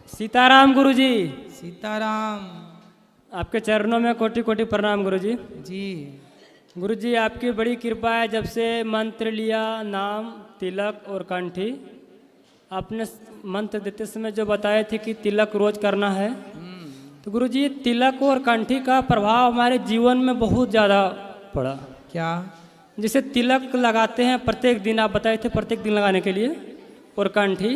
सीताराम गुरुजी। सीताराम। आपके चरणों में कोटि कोटि प्रणाम गुरुजी। जी गुरुजी आपकी बड़ी कृपा है, जब से मंत्र लिया, नाम, तिलक और कंठी, आपने मंत्र देते समय जो बताए थे कि तिलक रोज करना है, तो गुरुजी तिलक और कंठी का प्रभाव हमारे जीवन में बहुत ज़्यादा पड़ा। क्या? जैसे तिलक लगाते हैं प्रत्येक दिन, आप बताए थे प्रत्येक दिन लगाने के लिए, और कंठी,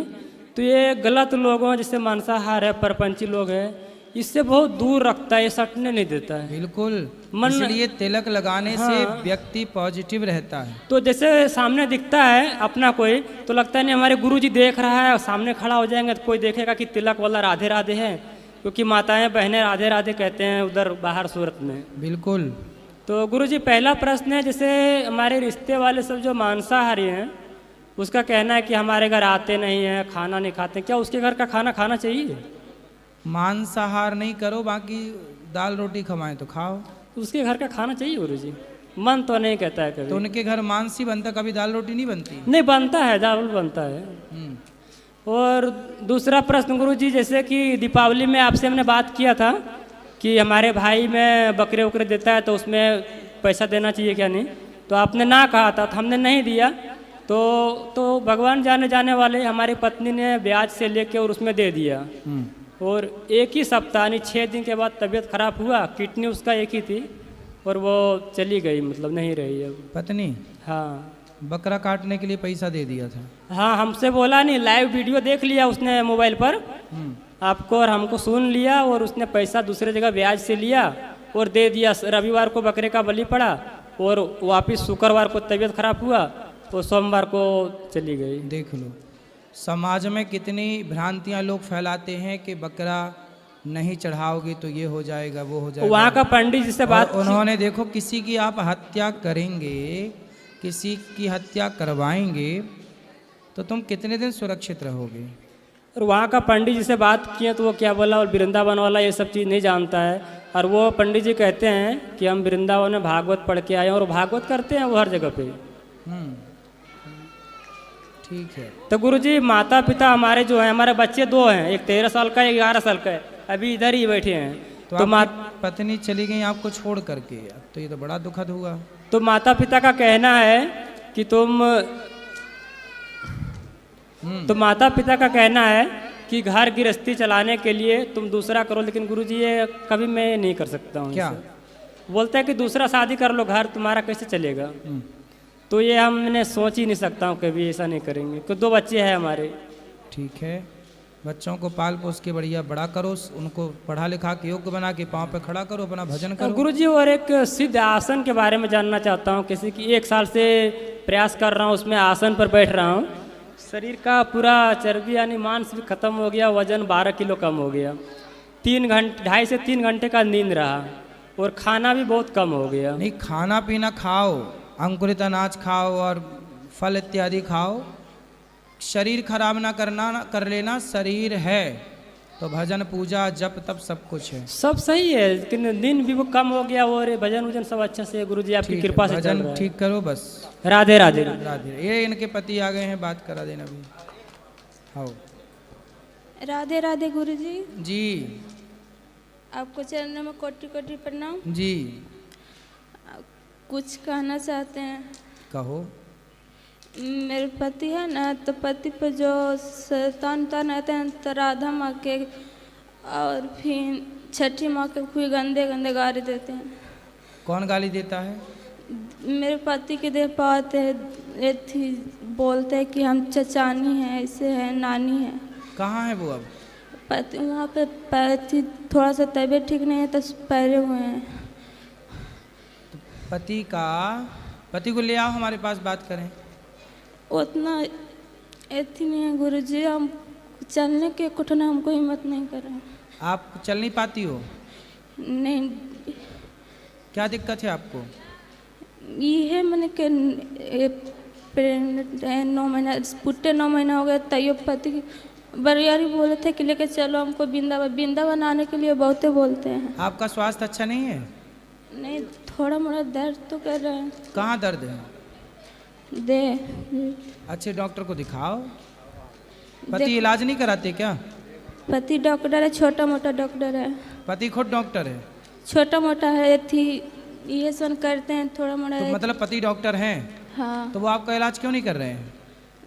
तो ये गलत लोगों जैसे मांसाहार है, परपंची लोग हैं, इससे बहुत दूर रखता है, ये सटने नहीं देता है। बिल्कुल, मन इसलिए तिलक लगाने से हाँ। व्यक्ति पॉजिटिव रहता है। तो जैसे सामने दिखता है अपना कोई, तो लगता है नहीं हमारे गुरुजी देख रहा है, सामने खड़ा हो जाएंगे तो कोई देखेगा कि तिलक वाला राधे राधे है, क्योंकि माताएं बहनें राधे राधे कहते हैं उधर बाहर सूरत में। बिल्कुल। तो गुरुजी पहला प्रश्न है, जैसे हमारे रिश्ते वाले सब जो मांसाहारी हैं, उसका कहना है कि हमारे घर आते नहीं हैं, खाना नहीं खाते, क्या उसके घर का खाना खाना चाहिए? मांसाहार नहीं करो, बाकी दाल रोटी खवाएं तो खाओ। उसके घर का खाना चाहिए गुरुजी? मन तो नहीं कहता है तो कभी। उनके घर मांस ही बनता, कभी दाल रोटी नहीं बनती? नहीं बनता है, दाल बनता है। और दूसरा प्रश्न गुरुजी, जैसे कि दीपावली में आपसे हमने बात किया था कि हमारे भाई में बकरे उकरे देता है तो उसमें पैसा देना चाहिए क्या नहीं, तो आपने ना कहा था, तो हमने नहीं दिया। तो भगवान जाने वाले, हमारी पत्नी ने ब्याज से लेके और उसमें दे दिया, और एक ही सप्ताह यानी 6 दिन के बाद तबीयत खराब हुआ, किडनी उसका एक ही थी और वो चली गई, मतलब नहीं रही अब। पत्नी? हाँ। बकरा काटने के लिए पैसा दे दिया था? हाँ, हमसे बोला नहीं, लाइव वीडियो देख लिया उसने मोबाइल पर आपको और हमको, सुन लिया, और उसने पैसा दूसरे जगह ब्याज से लिया और दे दिया। रविवार को बकरे का बलि पड़ा और वापस शुक्रवार को तबीयत खराब हुआ तो सोमवार को चली गई। देख लो समाज में कितनी भ्रांतियां लोग फैलाते हैं कि बकरा नहीं चढ़ाओगे तो ये हो जाएगा, वो हो जाएगा। वहाँ का पंडित जिससे बात, उन्होंने देखो, किसी की आप हत्या करेंगे, किसी की हत्या करवाएंगे तो तुम कितने दिन सुरक्षित रहोगे? और वहाँ का पंडित जी से बात किए तो वो क्या बोला, और वृंदावन वाला ये सब चीज़ नहीं जानता है, और वो पंडित जी कहते हैं कि हम वृंदावन में भागवत पढ़ के आए हैं, और भागवत करते हैं वो हर जगह पे। ठीक है। तो गुरुजी माता पिता हमारे जो हैं, हमारे बच्चे 2 हैं, एक 13 साल का, एक 11 साल का है, अभी इधर ही बैठे हैं। तो पत्नी चली गई आपको छोड़ करके, तो ये तो बड़ा दुखद हुआ। तो माता पिता का कहना है कि तो माता पिता का कहना है कि घर गृहस्थी चलाने के लिए तुम दूसरा करो, लेकिन गुरुजी ये कभी मैं नहीं कर सकता हूँ। क्या बोलते हैं कि दूसरा शादी कर लो, घर तुम्हारा कैसे चलेगा? तो ये हमने सोच ही नहीं सकता हूँ, कभी ऐसा नहीं करेंगे, क्योंकि 2 बच्चे हैं हमारे। ठीक है, बच्चों को पाल पोस के बढ़िया बड़ा करो, उनको पढ़ा लिखा के योग्य बना के पाँव पे खड़ा करो, अपना भजन करो। गुरुजी और एक सिद्ध आसन के बारे में जानना चाहता हूँ, किसी की 1 साल से प्रयास कर रहा हूँ, उसमें आसन पर बैठ रहा हूँ, शरीर का पूरा चर्बी यानी मांस भी खत्म हो गया, वजन 12 किलो कम हो गया, 2.5 से 3 घंटे का नींद रहा, और खाना भी बहुत कम हो गया। नहीं, खाना पीना खाओ, अंकुरित अनाज खाओ और फल इत्यादि खाओ, शरीर खराब ना कर लेना। शरीर है तो भजन पूजा जप तप सब कुछ है, सब सही है, लेकिन दिन भी वो कम हो गया, और भजन वजन सब अच्छा से गुरुजी आपकी कृपा से चल रहा है। भजन ठीक करो बस। राधे राधे। राधे। ये इनके पति आ गए हैं, बात करा देना भी। आओ। राधे राधे गुरुजी। जी। आपको चरणों में कोटि कोटि प्रणाम। जी। कुछ कहना चाहते हैं? कहो। मेरे पति है ना, तो पति पर जो शैतान रहते हैं, तो राधा माँ के और फिर छठी माँ के कोई गंदे गंदे गाली देते हैं। कौन गाली देता है? मेरे पति के देह पाते हैं, थी बोलते हैं कि हम चचानी हैं, ऐसे हैं, नानी है। कहाँ है वो अब? पति वहाँ पे पति थोड़ा सा तबीयत ठीक नहीं है तो पैरे हुए हैं। तो पति को ले आओ हमारे पास, बात करें। उतना एथी नहीं है गुरुजी, हम चलने के कुटना हमको हिम्मत नहीं कर रहे हैं। आप चल नहीं पाती हो? नहीं। क्या दिक्कत है आपको? ये है मैंने के 9 महीना पुट्टे 9 महीना हो गया, तैयो पति बरियारी बोले थे कि लेके चलो हमको वृंदावन आने के लिए बहुते बोलते हैं। आपका स्वास्थ्य अच्छा नहीं है? नहीं, थोड़ा मोड़ा दर्द तो कर रहा है। कहाँ दर्द है? दे। अच्छे डॉक्टर को दिखाओ। पति इलाज नहीं कराते क्या? पति डॉक्टर है, छोटा मोटा डॉक्टर है। पति खुद डॉक्टर है? छोटा मोटा है थी, ये सब करते हैं थोड़ा मोड़ा। तो मतलब पति डॉक्टर हैं? हाँ। तो वो आपका इलाज क्यों नहीं कर रहे हैं?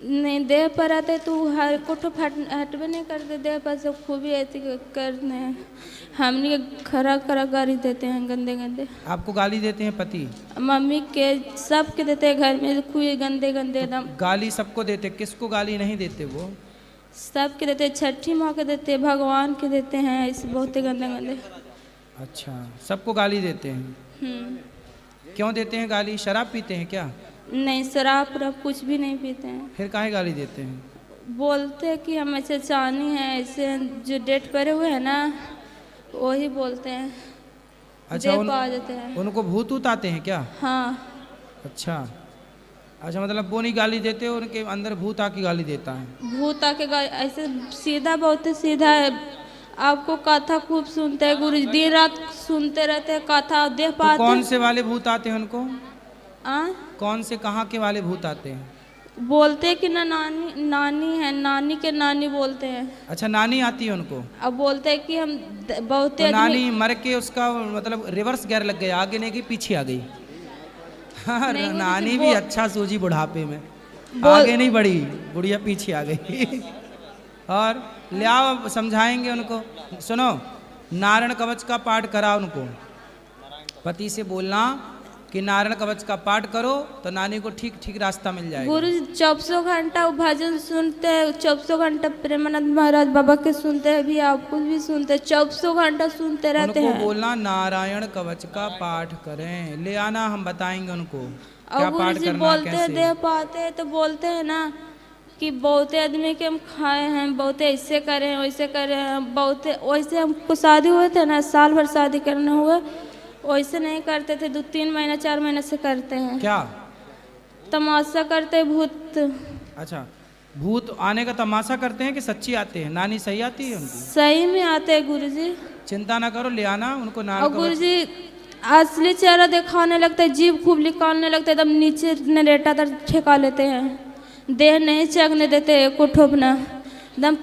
नहीं, देह पर आते तो हर कुछ हटवे नहीं करते, देह पर सब खूबी ऐसी करते हैं। हमने खरा खरा गाली देते हैं, गंदे गंदे। आपको गाली देते हैं पति? मम्मी के सबके देते हैं, घर में खूब गंदे गंदे एकदम। गाली सबको देते, किसको गाली नहीं देते वो? सबके देते हैं, छठी माँ के देते हैं, भगवान के देते हैं, ऐसे बहुत गंदे गंदे। अच्छा, सबको गाली देते हैं। क्यों देते हैं गाली? शराब पीते हैं क्या? नहीं, शराब वराब कुछ भी नहीं पीते हैं। फिर काहे गाली देते हैं? बोलते हैं कि हम ऐसे चानी हैं, ऐसे जो डेट पड़े हुए हैं ना, वही बोलते हैं। अच्छा, आ जाते हैं। उनको भूत ऊत आते हैं क्या? हाँ। अच्छा अच्छा, मतलब वो नहीं गाली देते, उनके अंदर भूत आके गाली देता है? भूत आके ऐसे सीधा, बहुत सीधा है। आपको कथा खूब सुनते हैं गुरु, दिन रात सुनते रहते हैं कथा, देख तो पाते। कौन से वाले भूत आते हैं उनको? आ? कौन से, कहाँ के वाले भूत आते हैं? बोलते हैं कि ना नानी है, नानी के नानी बोलते हैं। अच्छा, नानी आती है उनको? अब बोलते हैं कि हम बहुत तो नानी मर के उसका मतलब रिवर्स गियर लग गया, आगे नहीं गई पीछे आ गई। हाँ, नानी भी अच्छा सूझी बुढ़ापे में, आगे नहीं बढ़ी, बुढ़िया पीछे आ गई। और ले आओ, समझाएंगे उनको। सुनो, नारायण कवच का पाठ करा उनको, पति से बोलना कि नारायण कवच का पाठ करो तो नानी को ठीक ठीक रास्ता मिल जाएगा। गुरु 24 घंटा भजन सुनते हैं, 24 घंटा प्रेमानंद महाराज बाबा के सुनते हैं, भी आपको भी सुनते हैं, 24 घंटा सुनते रहते हैं। उनको बोलना नारायण कवच का पाठ करें, ले आना, हम बताएंगे उनको क्या पाठ करना, बोलते हैं कैसे। दे पाते हैं तो बोलते हैं ना कि बहुत आदमी के हम खाए हैं, बहुत ऐसे करे हैं, वैसे करे हैं, बहुत वैसे हमको शादी हुए थे ना, साल भर शादी करने हुए, वैसे नहीं करते थे, 2-3 महीना 4 महीने से करते हैं। क्या तमाशा करते हैं भूत? अच्छा, भूत आने का तमाशा करते हैं कि सच्ची आते हैं? नानी सही आती है उनकी? सही में आते हैं गुरुजी। चिंता ना करो, ले आना उनको। और गुरुजी असली चेहरा दिखाने लगता है, जीभ खूब निकालने लगता है, एकदम नीचे नरेटा तक ठेका लेते हैं, देह नहीं चगने देते, को ठोपना एकदम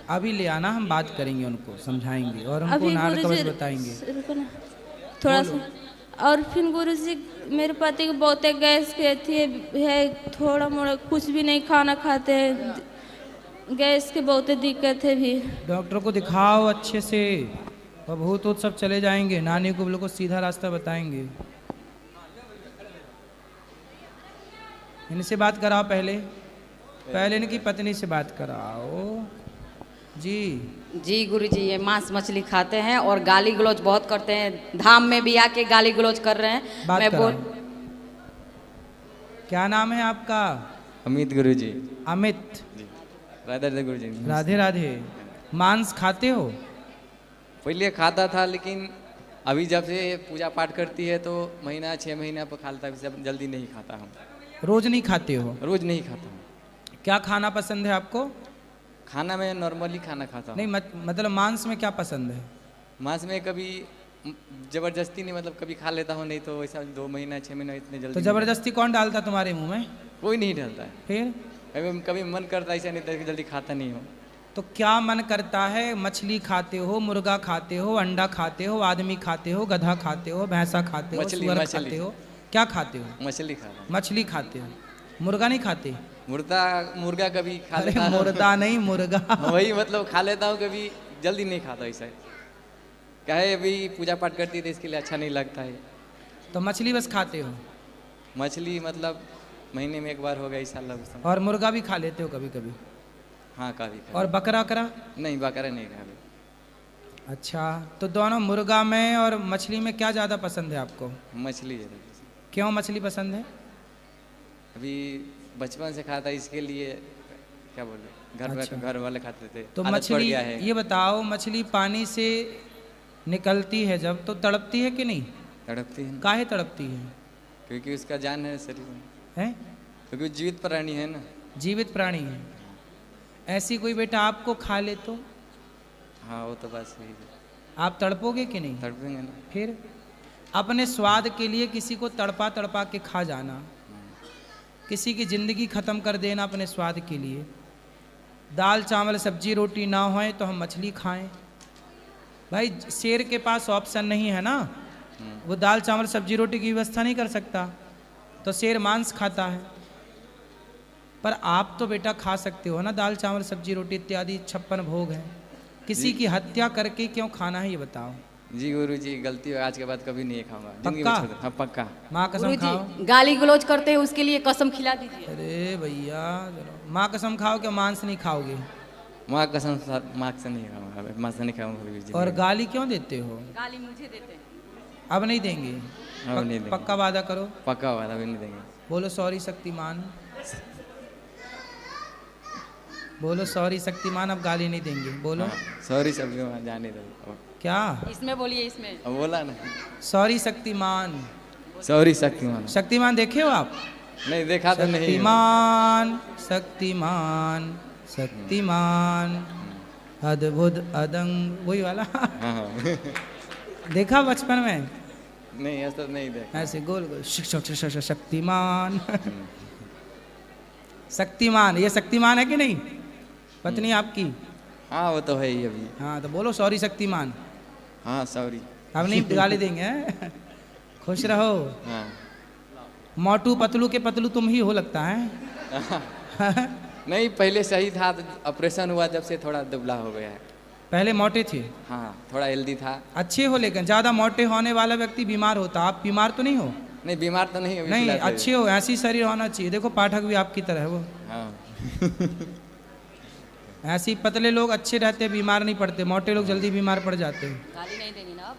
अभी ले आना, हम बात करेंगे, उनको समझाएंगे और उनको नारायण कवच बताएंगे थोड़ा सा। और फिर गुरुजी मेरे पति को बहुत गैस के थी है, थोड़ा मोड़ा कुछ भी नहीं खाना खाते हैं, गैस की बहुत दिक्कत है भी। डॉक्टर को दिखाओ अच्छे से, और भूत ऊत सब चले जाएंगे, नानी को बिल्कुल सीधा रास्ता बताएंगे। इनसे बात कराओ, पहले इनकी पत्नी से बात कराओ। जी गुरुजी, ये मांस मछली खाते हैं और गाली गलौज बहुत करते हैं, धाम में भी आके गाली गलौज कर रहे हैं। बात क्या नाम है आपका? अमित गुरुजी। अमित, राधे राधे गुरुजी। राधे राधे। मांस खाते हो? पहले खाता था, लेकिन अभी जब से पूजा पाठ करती है तो महीना 6 महीना पर खा लेता है, जल्दी नहीं खाता हम। रोज नहीं खाते हो? रोज नहीं खाता हूँ। क्या खाना पसंद है आपको? खाना में नॉर्मली खाना खाता हूँ। नहीं मतलब मांस में क्या पसंद है? मांस में कभी जबरदस्ती नहीं, मतलब कभी खा लेता हूँ, नहीं तो वैसा 2 महीना 6 महीना इतने जल्दी। तो जबरदस्ती कौन डालता तुम्हारे मुंह में? कोई नहीं डालता है। फिर कभी मन करता है, ऐसा नहीं तो जल्दी खाता नहीं हूँ। तो क्या मन करता है? मछली खाते हो, मुर्गा खाते हो, अंडा खाते हो, आदमी खाते हो, गधा खाते हो, भैंसा खाते हो, सुअर खाते हो, क्या खाते हो? मछली खाता हूँ। मछली खाते हो, मुर्गा नहीं खाते? मुर्गा कभी खा लेता हूँ। मुर्दा नहीं, मुर्गा। वही मतलब खा लेता हूँ, कभी जल्दी नहीं खाता ऐसा। क्या है, अभी पूजा पाठ करती है तो इसके लिए अच्छा नहीं लगता है। तो मछली बस खाते हो? मछली मतलब महीने में 1 बार हो गया इस साल। और मुर्गा भी खा लेते हो कभी कभी? हाँ, कभी। और बकरा करा? नहीं, बकरा नहीं खा। अच्छा, तो दोनों मुर्गा में और मछली में क्या ज़्यादा पसंद है आपको? मछली ज़्यादा। क्यों मछली पसंद है? अभी बचपन से खाता, इसके लिए क्या बोले, घर वाले खाते थे तो मछली, ये बताओ, मछली पानी से निकलती है जब, तो तड़पती है कि नहीं? तड़पती है। काहे तड़पती है? क्योंकि उसका जान है शरीर में, है? क्योंकि जीवित प्राणी है ना। जीवित प्राणी है। ऐसी कोई बेटा आपको खा ले तो? हाँ, वो तो बात सही है। आप तड़पोगे कि नहीं? तड़पेंगे ना। फिर अपने स्वाद के लिए किसी को तड़पा तड़पा के खा जाना, किसी की जिंदगी खत्म कर देना अपने स्वाद के लिए, दाल चावल सब्जी रोटी ना होए तो हम मछली खाएं। भाई शेर के पास ऑप्शन नहीं है ना, वो दाल चावल सब्जी रोटी की व्यवस्था नहीं कर सकता, तो शेर मांस खाता है। पर आप तो बेटा खा सकते हो ना दाल चावल सब्जी रोटी इत्यादि 56 भोग हैं। किसी की हत्या करके क्यों खाना है ये बताओ। जी गुरु जी गलती हो, आज के बाद कभी नहीं खाऊंगा जिंदगी में पक्का? छोड़ दूं। हाँ पक्का। माँ कसम खाओ। गुरुजी गाली गलौज करते हैं उसके लिए कसम खिला दीजिए। अरे भैया चलो माँ कसम खाओ कि मांस नहीं खाओगे? माँ कसम माँ से नहीं खाऊंगा, माँ से नहीं खाऊंगा कभी भी। और गाली क्यों देते हो? गाली मुझे देते हैं। अब नहीं देंगे? अब नहीं देंगे। पक्का वादा करो। पक्का वादा अभी नहीं देंगे। बोलो सॉरी शक्तिमान, बोलो सॉरी शक्तिमान, अब गाली नहीं देंगे। बोलो सॉरी सब जाने दो। क्या? इसमें बोलिए, इसमें अब बोला ना सॉरी शक्तिमान। सॉरी शक्तिमान। शक्तिमान देखे हो आप? नहीं देखा तो नहीं। शक्तिमान शक्तिमान शक्तिमान अद्भुत अदंग, वही वाला हाँ हाँ। देखा बचपन में? नहीं ऐसा तो नहीं देखा। ऐसे गोल गोल शक्तिमान। शक्तिमान, ये शक्तिमान है कि नहीं पत्नी आपकी? हाँ वो तो है ही अभी। हाँ तो बोलो सॉरी शक्तिमान। हाँ सॉरी। अब नहीं गाली देंगे हैं? खुश रहो। हाँ मोटू पतलू के पतलू तुम ही हो लगता है। नहीं पहले सही था, ऑपरेशन हुआ जब से थोड़ा दुबला हो गया है। पहले मोटे थे? हाँ थोड़ा हेल्दी था। अच्छे हो, लेकिन ज़्यादा मोटे होने वाला व्यक्ति बीमार होता। आप बीमार तो नहीं हो? नहीं बीमार तो नहीं अभी नहीं फिलहाल तो। अच्छे हो, ऐसी शरीर होना चाहिए। देखो पाठक भी आपकी तरह है वो। हाँ ऐसे ही पतले लोग अच्छे रहते हैं, बीमार नहीं पड़ते। मोटे लोग जल्दी बीमार पड़ जाते हैं। गाली नहीं देनी ना अब।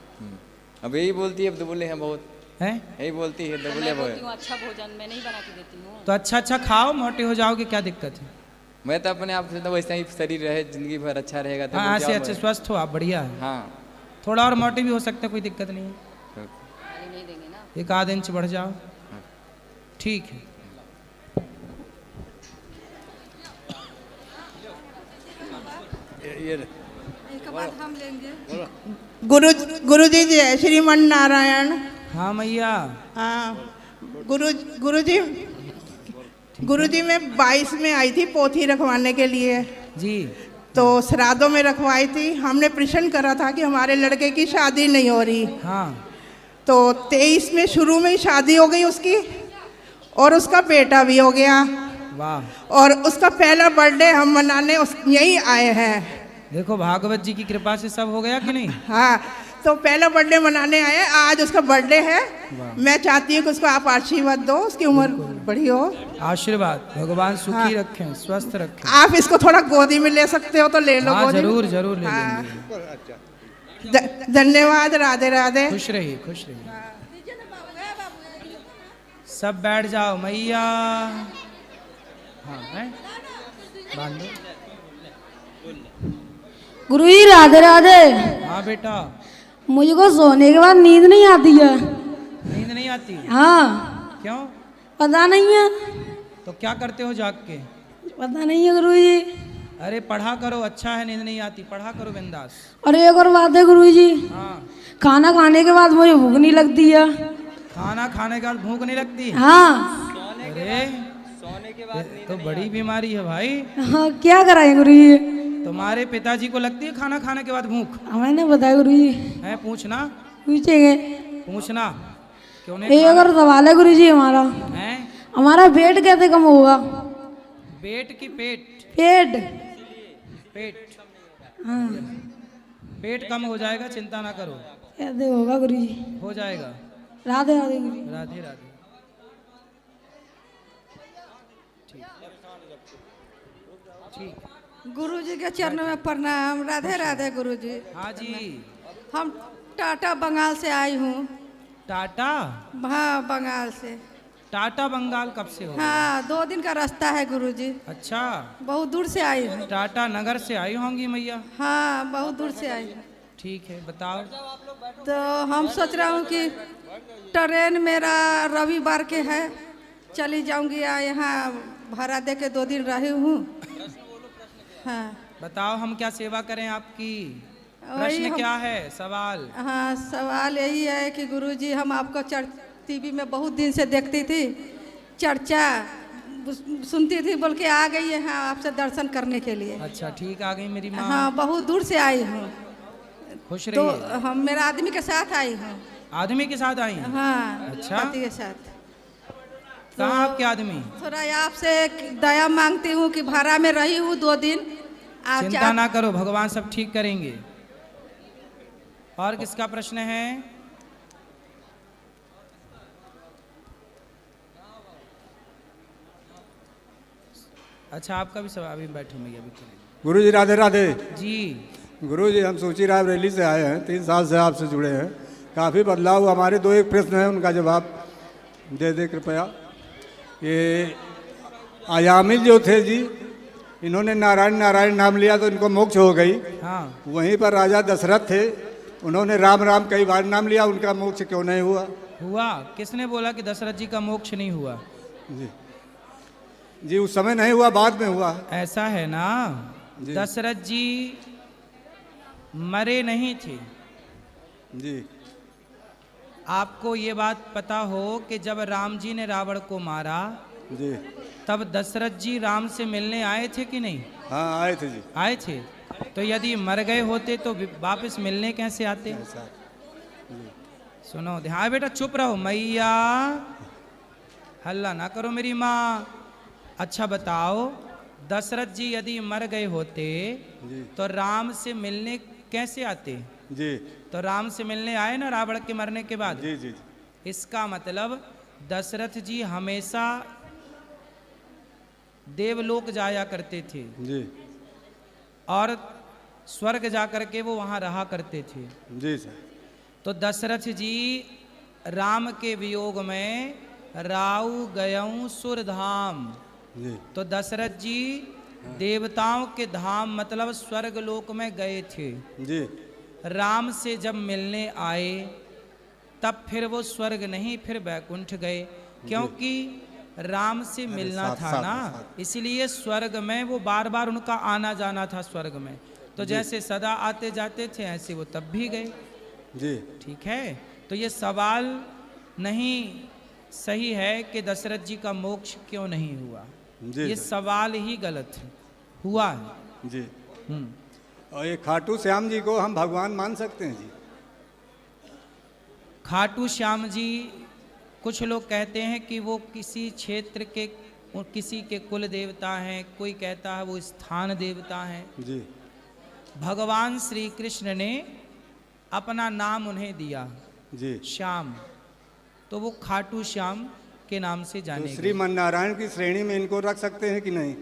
अब यही बोलती है, अब दुबले हैं बहुत। हैं? यही बोलती है दुबले मैं बहुत। बोलती हूँ अच्छा भोजन मैं नहीं बना के देती हूँ। तो अच्छा अच्छा खाओ, मोटे हो जाओगे, क्या दिक्कत है? मैं तो अपने आप से तो वैसा ही शरीर रहे, जिंदगी भर अच्छा रहेगा तो हाँ बोलते ऐसे आओ अच्छे भाई। स्वस्थ हो आप, बढ़िया है। हाँ थोड़ा और मोटे भी हो सकते हैं, कोई दिक्कत नहीं है। गाली नहीं देंगे ना। 1 आध इंच बढ़ जाओ, ठीक है। गुरु गुरुजी जय श्रीमन नारायण। हाँ मैया। हाँ गुरुजी मैं 22 में आई थी पोथी रखवाने के लिए, जी तो श्राद्धों में रखवाई थी। हमने प्रश्न करा था कि हमारे लड़के की शादी नहीं हो रही, हाँ तो 23 में शुरू में ही शादी हो गई उसकी, और उसका बेटा भी हो गया, वाह। और उसका पहला बर्थडे हम मनाने यहीं आए हैं। देखो भागवत जी की कृपा से सब हो गया कि नहीं? हाँ तो पहला बर्थडे मनाने आए, आज उसका बर्थडे है। मैं चाहती हूँ कि उसको आप आशीर्वाद दो, उसकी उम्र बड़ी हो। आशीर्वाद भगवान सुखी हाँ। रखें, स्वस्थ रखें। आप इसको थोड़ा गोदी में ले सकते हो तो ले लो। हाँ गोदी में। जरूर जरूर ले हाँ। लेंगे। धन्यवाद, राधे राधे। खुश रहिए खुश रहिए। सब बैठ जाओ मैया। हाँ हैं? बांध दो। गुरुजी राधे राधे। हाँ बेटा। मुझको सोने के बाद नींद नहीं आती है। नींद नहीं आती? हाँ। क्यों? पता नहीं है। तो क्या करते हो जाग के? पता नहीं है गुरुजी। अरे पढ़ा करो, अच्छा है नींद नहीं आती, पढ़ा करो बिंदास। और एक और बात है गुरुजी, हाँ खाना खाने के बाद मुझे भूख नहीं लगती है। खाना खाने के बाद भूख नहीं लगती? हाँ। अरे सोने के बाद तो बड़ी बीमारी है भाई। हाँ क्या कराए गुरुजी? तुम्हारे पिताजी को लगती है खाना खाने के बाद भूख? मैंने बताया गुरुजी। है पूछना? पूछेंगे। पूछना क्यों नहीं? एक और सवाल है गुरुजी हमारा। है? हमारा वेट कैसे कम होगा? पेट की पेट? पेट। पेट हाँ पेट कम हो जाएगा, चिंता ना करो, कैसे होगा गुरुजी? हो जाएगा। राधे राधे गुरुजी। राधे राधे। ठीक। गुरुजी के चरणों में प्रणाम। राधे राधे गुरुजी। हाँ जी। हम टाटा बंगाल से आई हूँ। टाटा? हाँ बंगाल से। टाटा बंगाल कब से हो? हाँ 2 दिन का रास्ता है गुरुजी। अच्छा बहुत दूर से आई हूँ। टाटा नगर से आई होंगी मैया? हाँ बहुत दूर से आई हूँ। ठीक है बताओ। तो हम सोच रहा हूँ कि ट्रेन मेरा रविवार के है, चली जाऊँगी। यहाँ भाड़ा दे के 2 दिन रही हूँ। हाँ बताओ हम क्या सेवा करें आपकी? वही प्रश्न हम- क्या है? सवाल? हाँ सवाल यही है कि गुरुजी हम आपको टीवी में बहुत दिन से देखती थी, चर्चा सुनती थी, बोल के आ गई है आपसे दर्शन करने के लिए। अच्छा ठीक, आ गई मेरी माँ। हाँ, बहुत दूर से आई हूँ। खुश तो रहिए। हम मेरा आदमी के साथ आई हूँ। आदमी के साथ आई हैं? हाँ, अच्छा। पति के साथ। कहाँ आपके आदमी? थोड़ा आपसे दया मांगती हूँ कि भाड़ा में रही हूँ 2 दिन। आप चिंता ना करो, भगवान सब ठीक करेंगे। और किसका प्रश्न है? अच्छा आपका भी सवाल, अभी बैठो भैया, अभी करेंगे। गुरु जी राधे राधे। जी गुरु जी, हम सूची राय रैली से आए हैं, 3 साल से आपसे जुड़े हैं, काफ़ी बदलाव हुआ। हमारे 2-1 प्रश्न हैं, उनका जवाब दे दे कृपया। ये अयामिल जो थे जी, इन्होंने नारायण नारायण नाम लिया तो इनको मोक्ष हो गई। हाँ। वहीं पर राजा दशरथ थे, उन्होंने राम राम कई बार नाम लिया, उनका मोक्ष क्यों नहीं हुआ? हुआ। किसने बोला कि दशरथ जी का मोक्ष नहीं हुआ? जी जी, उस समय नहीं हुआ, बाद में हुआ। ऐसा है ना, दशरथ जी मरे नहीं थे। जी। आपको ये बात पता हो कि जब राम जी ने रावण को मारा जी, तब दशरथ जी राम से मिलने आए थे कि नहीं? हाँ आए थे जी। आए थे। तो यदि मर गए होते तो वापस मिलने कैसे आते? सुनो ध्यान, बेटा चुप रहो, मैया हल्ला ना करो मेरी माँ। अच्छा बताओ, दशरथ जी यदि मर गए होते तो राम से मिलने कैसे आते? जी। तो राम से मिलने आए ना रावण के मरने के बाद। जी जी। इसका मतलब दशरथ जी हमेशा देवलोक जाया करते थे जी। और स्वर्ग जा करके वो वहाँ रहा करते थे। जी सर। तो दशरथ जी राम के वियोग में राउ गयऊं सुरधाम। जी। तो दशरथ जी देवताओं के धाम मतलब स्वर्ग लोक में गए थे। जी। राम से जब मिलने आए तब फिर वो स्वर्ग नहीं, फिर वैकुंठ गए, क्योंकि राम से मिलना था ना, इसलिए स्वर्ग में वो बार बार उनका आना जाना था स्वर्ग में। तो जैसे सदा आते जाते थे ऐसे वो तब भी गए। जी। ठीक है, तो ये सवाल नहीं सही है कि दशरथ जी का मोक्ष क्यों नहीं हुआ। ये सवाल ही गलत है, हुआ है। जी। और ये खाटू श्याम जी को हम भगवान मान सकते हैं जी? खाटू श्याम जी, कुछ लोग कहते हैं कि वो किसी क्षेत्र के किसी के कुल देवता हैं, कोई कहता है वो स्थान देवता हैं। जी। भगवान श्री कृष्ण ने अपना नाम उन्हें दिया जी, श्याम, तो वो खाटू श्याम के नाम से जाने तो श्रीमन नारायण की श्रेणी में इनको रख सकते हैं कि नहीं?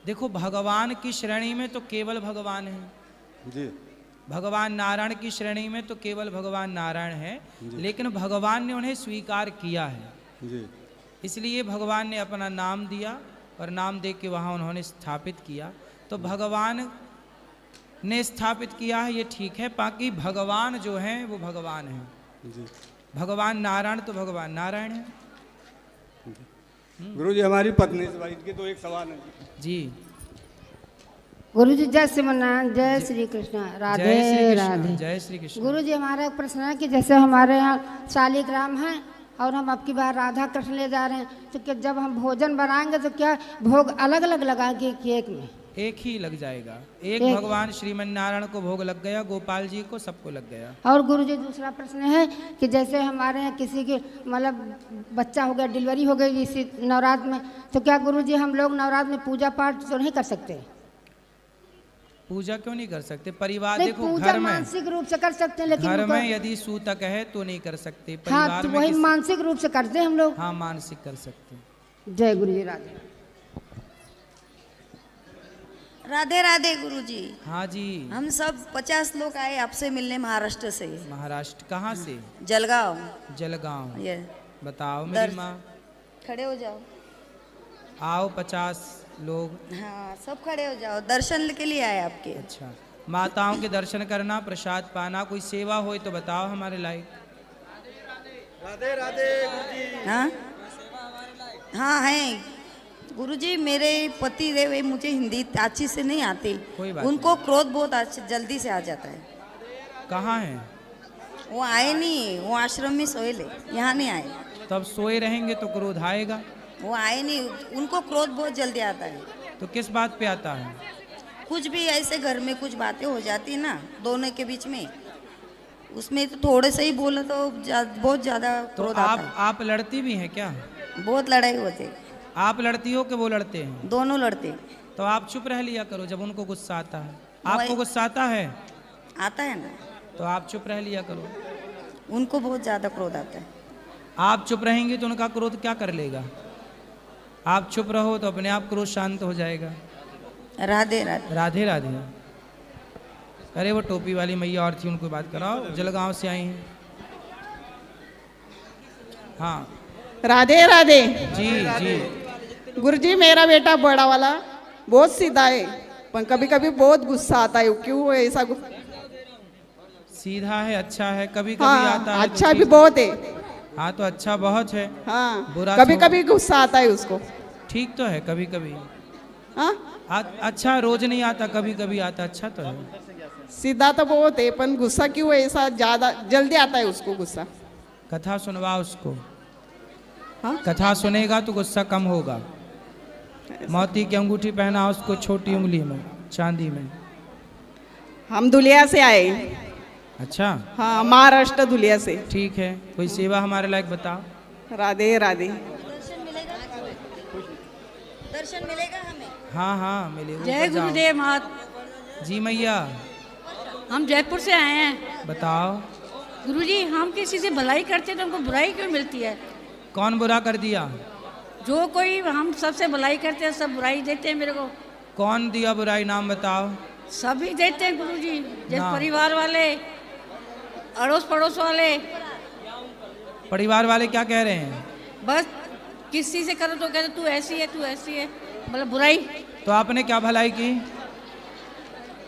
देखो, भगवान की श्रेणी में तो केवल भगवान है जी। भगवान नारायण की श्रेणी में तो केवल भगवान नारायण है, लेकिन भगवान ने उन्हें स्वीकार किया है। जी। इसलिए भगवान ने अपना नाम दिया और नाम दे के वहाँ उन्होंने स्थापित किया। तो भगवान ने स्थापित किया है, ये ठीक है। बाकी भगवान जो हैं वो भगवान हैं। जी। भगवान नारायण तो भगवान नारायण है। गुरु जी, हमारी पत्नी से भाई की तो एक सवाल है जी। गुरु जी जय श्रीमन्नारायण, जय श्री कृष्ण, राधे राधे। जय श्री कृष्ण। गुरु जी, हमारा एक प्रश्न है कि जैसे हमारे यहाँ शालिग्राम है और हम अब की बार राधा कृष्ण ले जा रहे हैं, तो क्या जब हम भोजन बनाएंगे तो क्या भोग अलग अलग लगाएंगे कि एक में? एक ही लग जाएगा। एक भगवान श्रीमन नारायण को भोग लग गया, गोपाल जी को सबको लग गया। और गुरु जी दूसरा प्रश्न है कि जैसे हमारे यहाँ किसी की मतलब बच्चा हो गया, डिलीवरी हो गई इसी नवरात्र में, तो क्या गुरु जी हम लोग नवरात्र में पूजा पाठ तो नहीं कर सकते? पूजा क्यों नहीं कर सकते? परिवार नहीं, देखो, पूजा घर में मानसिक रूप से कर सकते हैं, लेकिन घर में यदि सूतक है तो नहीं कर सकते। हाँ, परिवार तो में वही मानसिक रूप से करते हैं हम लोग। हाँ, मानसिक कर सकते। जय गुरु जी, राधे राधे राधे। गुरु जी, हाँ जी, हम सब 50 लोग आए आपसे मिलने महाराष्ट्र से। महाराष्ट्र कहाँ से? जलगांव। जलगांव। ये बताओ मेरी माँ। खड़े हो जाओ। आओ 50 लोग। हाँ, सब खड़े हो जाओ, दर्शन के लिए आए आपके। अच्छा, माताओं के दर्शन करना, प्रसाद पाना, कोई सेवा हो तो बताओ हमारे लायक। राधे राधे गुरु जी। हाँ हाँ है गुरु जी, मेरे पति देव मुझे हिंदी अच्छी से नहीं आती, उनको क्रोध बहुत जल्दी से आ जाता है। कहाँ है वो? आए नहीं, वो आश्रम में सोए ले, यहाँ नहीं आए। तब सोए रहेंगे तो क्रोध आएगा। वो आए नहीं, उनको क्रोध बहुत जल्दी आता है। तो किस बात पे आता है? कुछ भी ऐसे घर में कुछ बातें हो जाती ना दोनों के बीच में, उसमें तो थोड़े से ही बोला तो बहुत ज्यादा तो क्रोध आता है। आप लड़ती भी हैं क्या? बहुत लड़ाई होती। आप लड़ती हो कि वो लड़ते हैं? दोनों लड़ते। तो आप चुप रह लिया करो जब उनको गुस्सा आता है। आपको गुस्सा आता है? आता है ना। तो आप चुप रह लिया करो। उनको बहुत ज्यादा क्रोध आता है। आप चुप रहेंगे तो उनका क्रोध क्या कर लेगा? आप चुप रहो तो अपने आप क्रोध शांत हो जाएगा। राधे राधे। राधे राधे। अरे वो टोपी वाली मैया और थी, उनको बात कराओ, जलगांव से आई हैं। हाँ राधे राधे। जी जी। गुरुजी मेरा बेटा बड़ा वाला बहुत सीधा है, पर कभी कभी बहुत गुस्सा आता है। क्यों ऐसा? सीधा है, अच्छा है, कभी कभी हाँ, आता है अच्छा तो भी बहुत है। हाँ तो अच्छा बहुत है। हाँ बुरा कभी कभी गुस्सा आता है उसको। ठीक तो है, कभी कभी। हाँ अच्छा रोज नहीं आता, कभी कभी आता, अच्छा तो है। सीधा तो बहुत है, पर गुस्सा क्यों ऐसा ज्यादा जल्दी आता है उसको गुस्सा? कथा सुनवा उसको। हाँ? कथा सुनेगा तो गुस्सा कम होगा। मोती की अंगूठी पहना उसको छोटी उंगली में, चांदी में। हम दुलिया से आए। अच्छा। हाँ महाराष्ट्र दुलिया से। ठीक है, कोई सेवा हमारे लायक बताओ। राधे राधे। दर्शन मिलेगा हमें? हाँ हाँ मिलेगा। जय गुरुदेव मात। जी मैया। हम जयपुर से आए हैं। बताओ। गुरुजी हम किसी से भलाई करते हैं तो हमको बुराई क्यों मिलती है? कौन बुरा कर दिया? जो कोई हम सबसे भलाई करते हैं सब बुराई देते हैं मेरे को। कौन दिया बुराई, नाम बताओ। सभी देते हैं गुरुजी, जैसे ना। परिवार वाले, अड़ोस पड़ोस वाले। परिवार वाले क्या कह रहे हैं? बस किसी से करो तो कहते तू ऐसी है, तू ऐसी है, मतलब बुराई। तो आपने क्या भलाई की?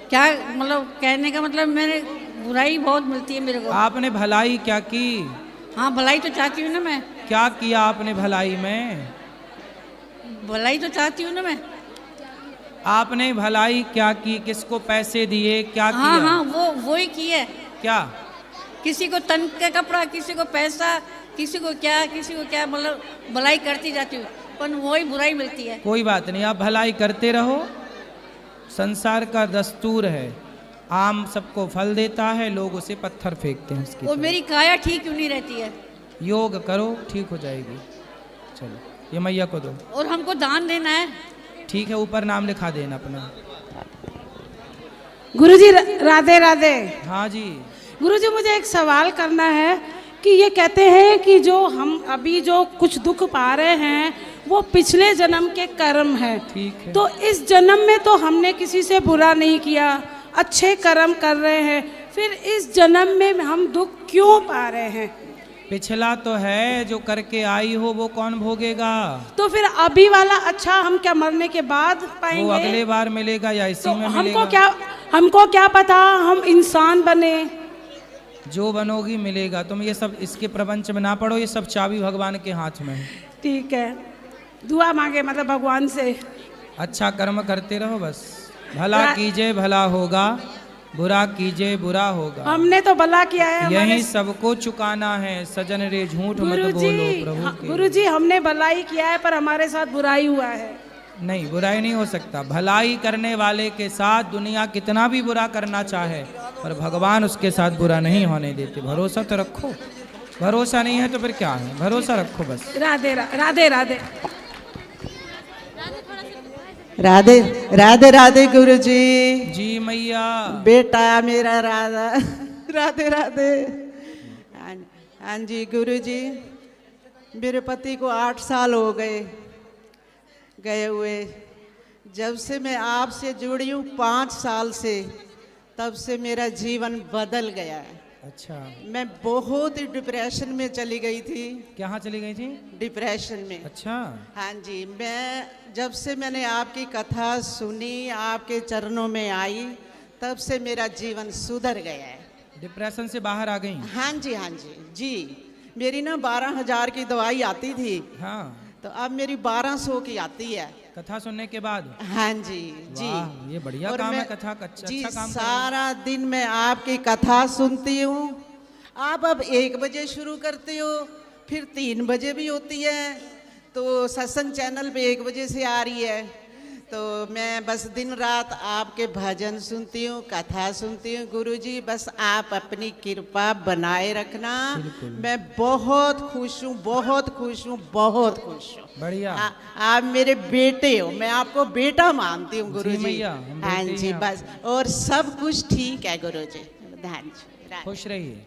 क्या मतलब कहने का मतलब, मैंने बुराई बहुत मिलती है मेरे को। आपने भलाई क्या की? हाँ भलाई तो चाहती हूँ ना मैं। क्या किया आपने भलाई में? भलाई तो चाहती हूँ ना मैं। आपने भलाई क्या की? किसको पैसे दिए, क्या हाँ किया? हाँ वो ही की है। क्या? किसी को तन का कपड़ा, किसी को पैसा, किसी को क्या, मतलब भलाई करती जाती हूँ, पर वही बुराई मिलती है। कोई बात नहीं, आप भलाई करते रहो। संसार का दस्तूर है, आम सबको फल देता है, लोग उसे पत्थर फेंकते हैं उसकी और मेरी काया ठीक क्यों नहीं रहती है? योग करो, ठीक हो जाएगी। चलो ये मैया को दो। और हमको दान देना है। ठीक है, ऊपर नाम लिखा देना अपना। गुरुजी राधे राधे। हाँ जी। गुरुजी मुझे एक सवाल करना है कि ये कहते हैं कि जो हम अभी जो कुछ दुख पा रहे हैं वो पिछले जन्म के कर्म है। ठीक है। तो इस जन्म में तो हमने किसी से बुरा नहीं किया, अच्छे कर्म कर रहे हैं, फिर इस जन्म में हम दुख क्यों पा रहे हैं? पिछला तो है, जो करके आई हो वो कौन भोगेगा? तो फिर अभी वाला अच्छा हम क्या मरने के बाद पाएंगे? वो अगले बार मिलेगा या इसी में मिलेगा? हमको क्या पता हम इंसान बने। जो बनोगी मिलेगा। तुम ये सब इसके प्रपंच में ना पढ़ो, ये सब चाबी भगवान के हाथ में है। ठीक है, दुआ मांगे मतलब भगवान से। अच्छा कर्म करते रहो बस। भला कीजिए भला होगा, बुरा कीजिए बुरा होगा। हमने तो भला किया है। यही सबको चुकाना है। सजन रे झूठ मत बोलो प्रभु के। गुरुजी हमने भलाई किया है पर हमारे साथ बुराई हुआ है। नहीं, बुराई नहीं हो सकता। भलाई करने वाले के साथ दुनिया कितना भी बुरा करना चाहे, पर भगवान उसके साथ बुरा नहीं होने देते। भरोसा तो रखो। भरोसा नहीं है तो फिर क्या है, भरोसा रखो बस। राधे राधे राधे राधे राधे राधे गुरुजी। जी मैया। बेटा मेरा राधा राधे राधे। हाँ जी गुरुजी, मेरे पति को 8 साल हो गए हुए। जब से मैं आपसे जुड़ी हूँ 5 साल से, तब से मेरा जीवन बदल गया है। अच्छा। मैं बहुत ही डिप्रेशन में चली गई थी। कहाँ चली गई थी? डिप्रेशन में। अच्छा। हाँ जी, मैं जब से मैंने आपकी कथा सुनी, आपके चरणों में आई, तब से मेरा जीवन सुधर गया है। डिप्रेशन से बाहर आ गई? हाँ जी हाँ जी जी। मेरी ना 12,000 की दवाई आती थी। हाँ। तो अब मेरी 1200 की आती है कथा सुनने के बाद। हाँ जी जी। ये बढ़िया काम है कथा का। जी अच्छा काम सारा दिन मैं आपकी कथा सुनती हूँ। आप अब 1 बजे शुरू करते हो, फिर 3 बजे भी होती है, तो सत्संग चैनल पे 1 बजे से आ रही है, तो मैं बस दिन रात आपके भजन सुनती हूँ, कथा सुनती हूँ। गुरुजी बस आप अपनी कृपा बनाए रखना। मैं बहुत खुश हूँ, बहुत खुश हूँ, बहुत खुश हूँ। बढ़िया। आप मेरे बेटे हो, मैं आपको बेटा मानती हूँ गुरुजी। मैया, हम हाँ बेटे जी हैं बस, और सब कुछ ठीक है गुरुजी। ध्यान। खुश रहिए।